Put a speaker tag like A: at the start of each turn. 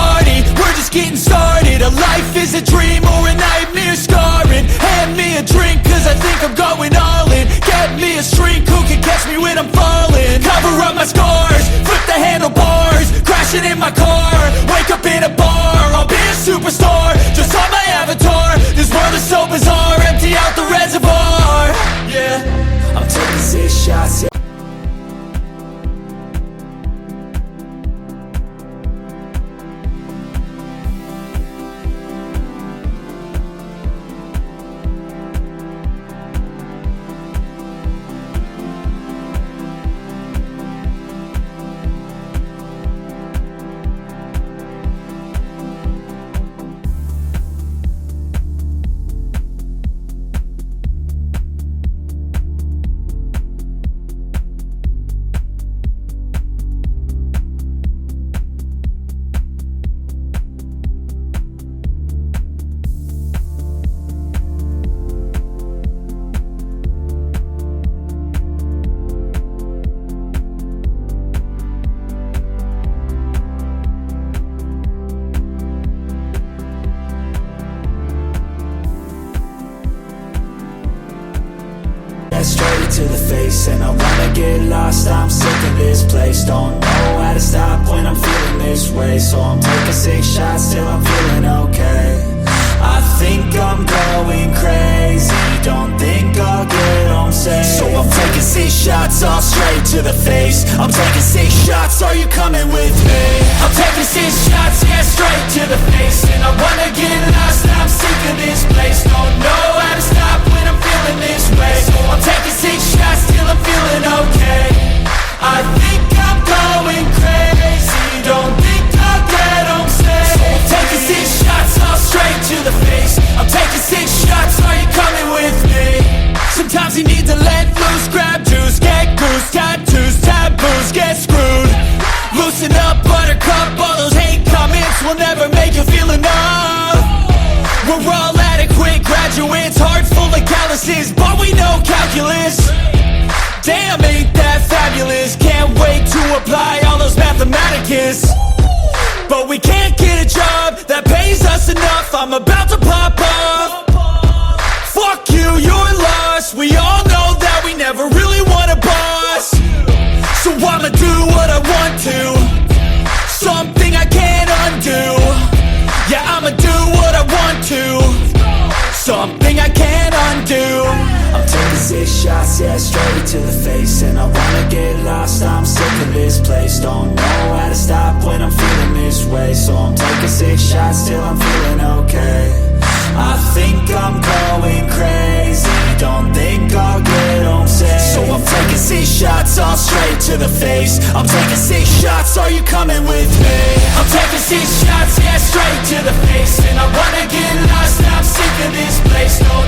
A: party, we're just getting started. A life is a dream or a nightmare scarring. Hand me a drink cause I think I'm going all in. Get me a shrink who can catch me when I'm falling. Cover up my scars, flip the handlebars, crashing in my car, wake up in a bar. I'll be a superstar, just on my avatar. This world is so bizarre, empty out the reservoir. Yeah, I'm taking 6 shots, yeah. Straight to the face, and I wanna get lost. I'm sick of this place, don't know how to stop when I'm feeling this way. So I'm taking 6 shots till I'm feeling okay. I think I'm going crazy, don't think I'll get home safe. So I'm taking 6 shots all straight to the face. I'm taking 6 shots, are you coming with me? I'm taking 6 shots, yeah, straight to the face. And I wanna get lost, I'm sick of this place. Don't know how to stop when I'm feeling this way. So I'm taking 6 shots till I'm feeling okay. I think I'm going crazy, don't think I'll get home safe. So I'm taking 6 shots all straight to the face. I'm taking 6 shots, are you coming with me? Sometimes you need to let loose, grab juice, get goose, tattoos, taboos, get screwed. Loosen up, buttercup, all those hate comments will never make you feel enough. We're all adequate graduates, heart full of calluses, but we know calculus. Damn, ain't that fabulous? Can't wait to apply all those mathematicus. But we can't get a job that pays us enough. I'm about to pop up. Fuck you, you're lost. We all know that we never really want a boss. So I'ma do what I want to, something I can't undo. Yeah, I'ma do what I want to, something I can't undo. I'm taking 6 shots, yeah, straight to the face. And I wanna get lost, I'm sick of this place. Don't know how to stop when I'm feeling this way. So I'm taking 6 shots till I'm feeling okay. I think I'm going crazy, don't think I'll get home safe. So I'm taking 6 shots all straight to the face. I'm taking 6 shots, are you coming with me? I'm taking 6 shots, yeah, straight to the face. And I wanna get lost, I'm sick of this place. No